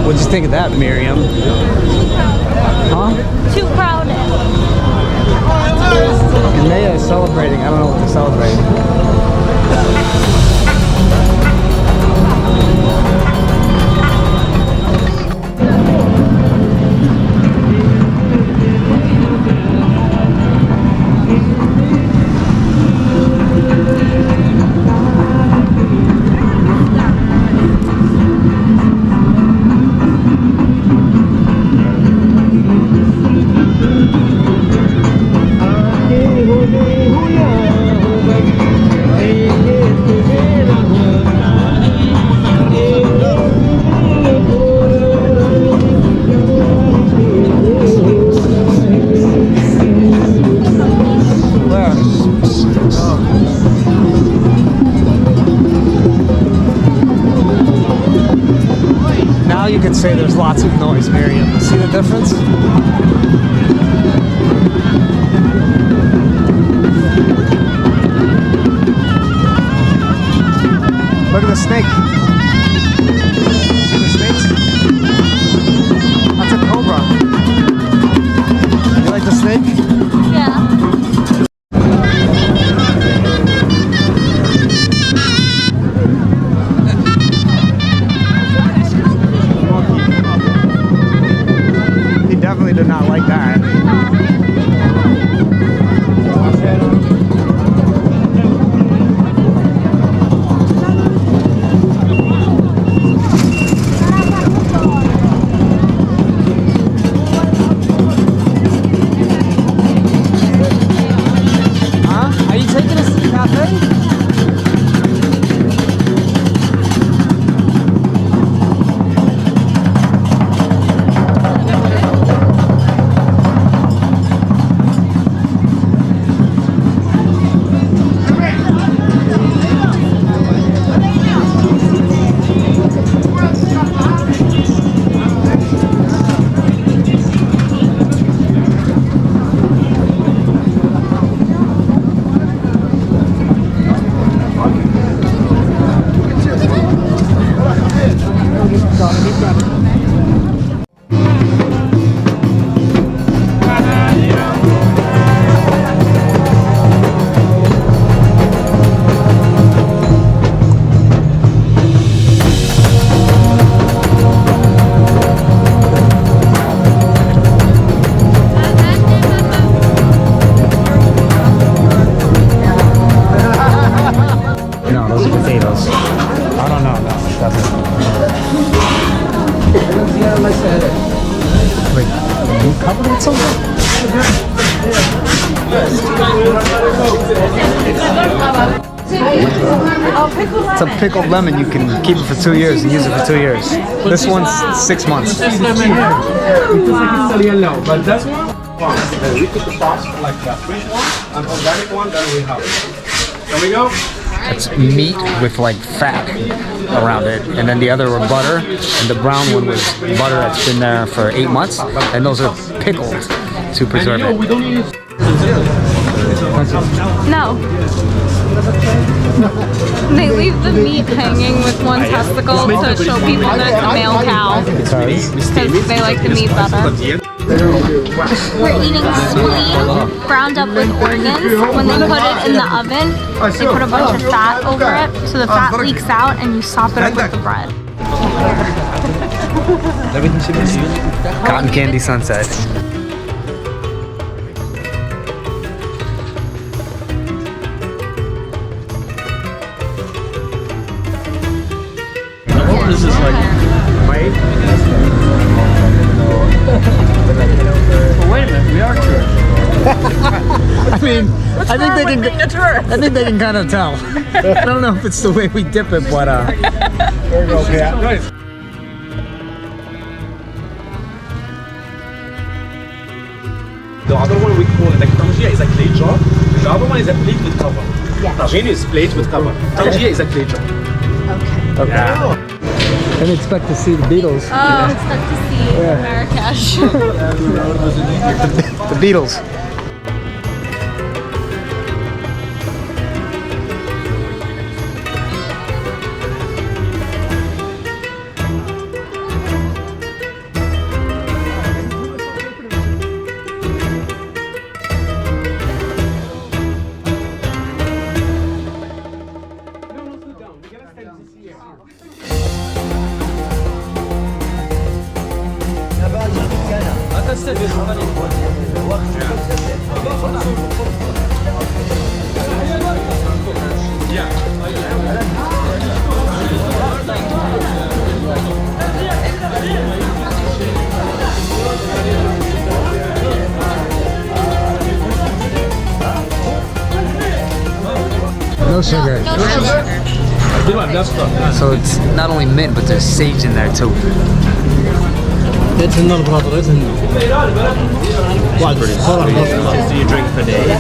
What'd you think of that, Miriam? Huh? Too crowded. And they are celebrating. I don't know what they're celebrating. You could say there's lots of noise, Miriam. See the difference? Look at the snake. See the snakes? That's a cobra. You like the snake? Yeah. Definitely did not like that. Huh? Are you taking us to the cafe? Wait, are you covered with something? It's a pickled lemon. You can keep it for 2 years and use it for 2 years. This one's 6 months. But that's one. We put the sauce like the fresh one and organic one that we have. There we go. It's meat with like fat around it, and then the other were butter, and the brown one was butter that's been there for 8 months, and those are pickled to preserve it. No. They leave the meat hanging with one testicle to show people that it's a male cow. Because they like the meat better. We're eating spleen ground up with organs. When they put it in the oven, they put a bunch of fat over it, so the fat leaks out and you sop it up with the bread. Cotton candy sunset. This is like Wait. wait a minute, we are tourists. I mean, I think they can kind of tell. I don't know if it's the way we dip it, but There you go. Yeah. Nice. The other one we call like Tanjia is a clay jar. The other one is a plate with cover. Yeah. Tagine is plate with cover. Tanjia is a clay jar. Okay. okay. Yeah. Didn't expect to see the Beatles. Oh, expect to see Marrakesh. The Beatles. No sugar. No sugar. So it's not only mint, but there's sage in there too. It's another brother, isn't it? What? Do you drink per day?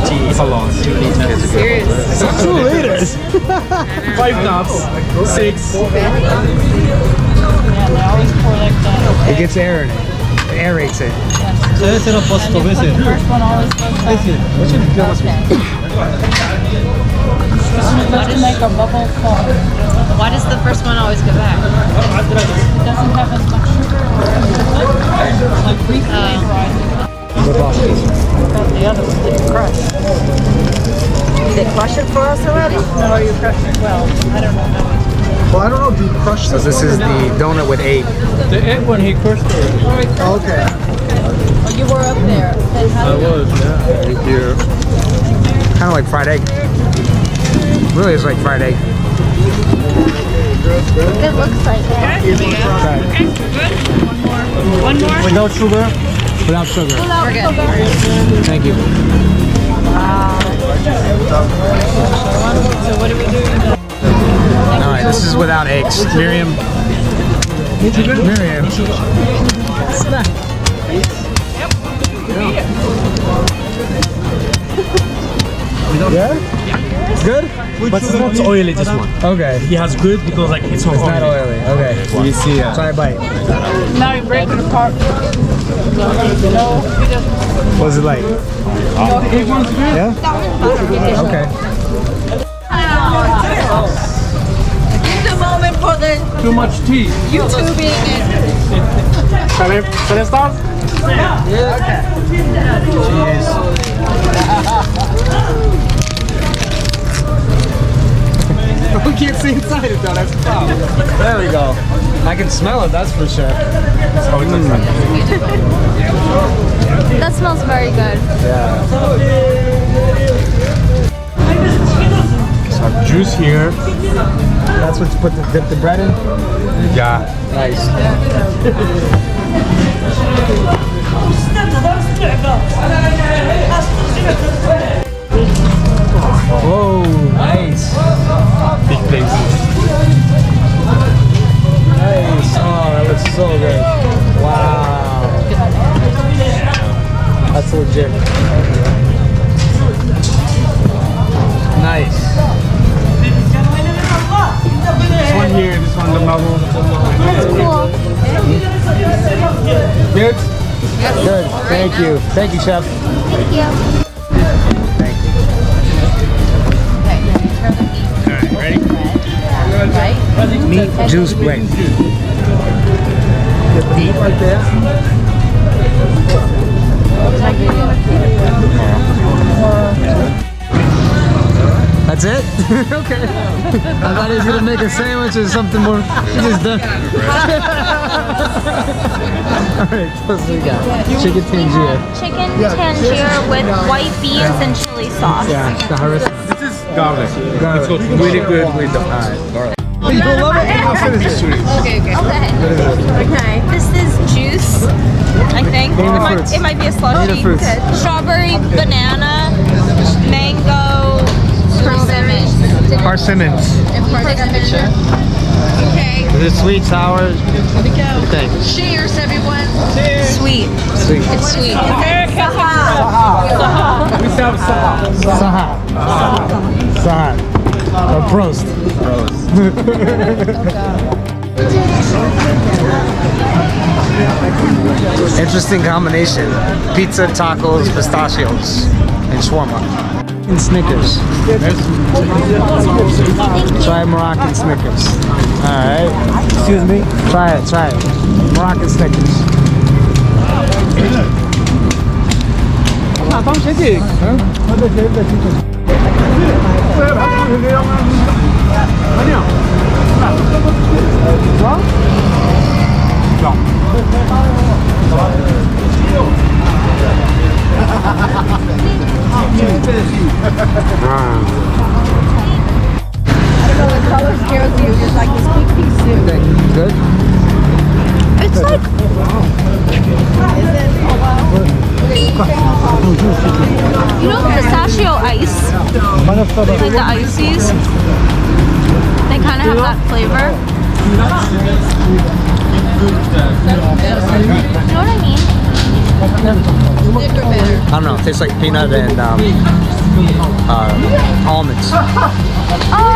Tea for long. 2 liters. Serious. 2 liters? 5 nuts. 6. It gets air in it. It aerates it. First one always goes back. Make a bubble fall. Why does the first one always go back? It doesn't have as much sugar. Like refried. What The other one didn't crush. Did they crush it for us already? No, you crushed it well. I don't know how. Well, I don't know. Do you crush So this is the donut with egg. The egg when he crushed it. Okay. Oh, you were up there. Then how I was, yeah. Thank you. Kind of like fried egg. Really is like fried egg. It looks like it. One more? Without sugar? Without sugar. We're good. Thank you. So what do we do? Alright, this is without eggs. Miriam. Miriam. Yeah? Good? But it's not oily, this one. Okay. He has good because like it's not It's not oily. Okay. You see, Try a bite. Now you break it apart. No, he doesn't. What was it like? Yeah? Okay. Give the moment for the too much tea. YouTubing and Shall I start? We can't see inside it though, that's the problem. There we go. I can smell it, that's for sure. That smells very good. Yeah. Some juice here. That's what you put the dip the bread in? Yeah. Nice. Whoa, nice. Big place. Nice. Oh, that looks so good. Wow. That's legit. Nice. This one here, this one the bubble. That's cool. Good? Good. Thank you. Thank you, chef. Thank you. Thank you. Alright, ready? Meat juice bread. Deep right there. That's it? Okay. I thought he was gonna make a sandwich or something more. He just done. Alright, so what we got? Chicken Tanjia. Chicken Tanjia with white beans and chili sauce. Yeah, the Harira. This is garlic. Garlic. It's got really good with the garlic. You don't love it? I'll finish it. Okay. Okay. This is juice, I think. Name the fruits. It might be a Name slushy. the fruits. Strawberry, banana, mango, persimmon. Persimmons. okay. Is it sweet, sour? Here we go. Okay. Cheers, everyone. Sweet. Sweet. It's sweet. We have some. Sahat. Sahat. Prost. Interesting combination. Pizza, tacos, pistachios, and shawarma. And Snickers. Try Moroccan Snickers. Alright. Excuse me? Try it. Moroccan Snickers. The color scares you. It's like this big piece soup. Good? It's like you know the pistachio ice, like the ices. They kind of have that flavor. You know what I mean? I don't know. It tastes like peanut and almonds. Oh,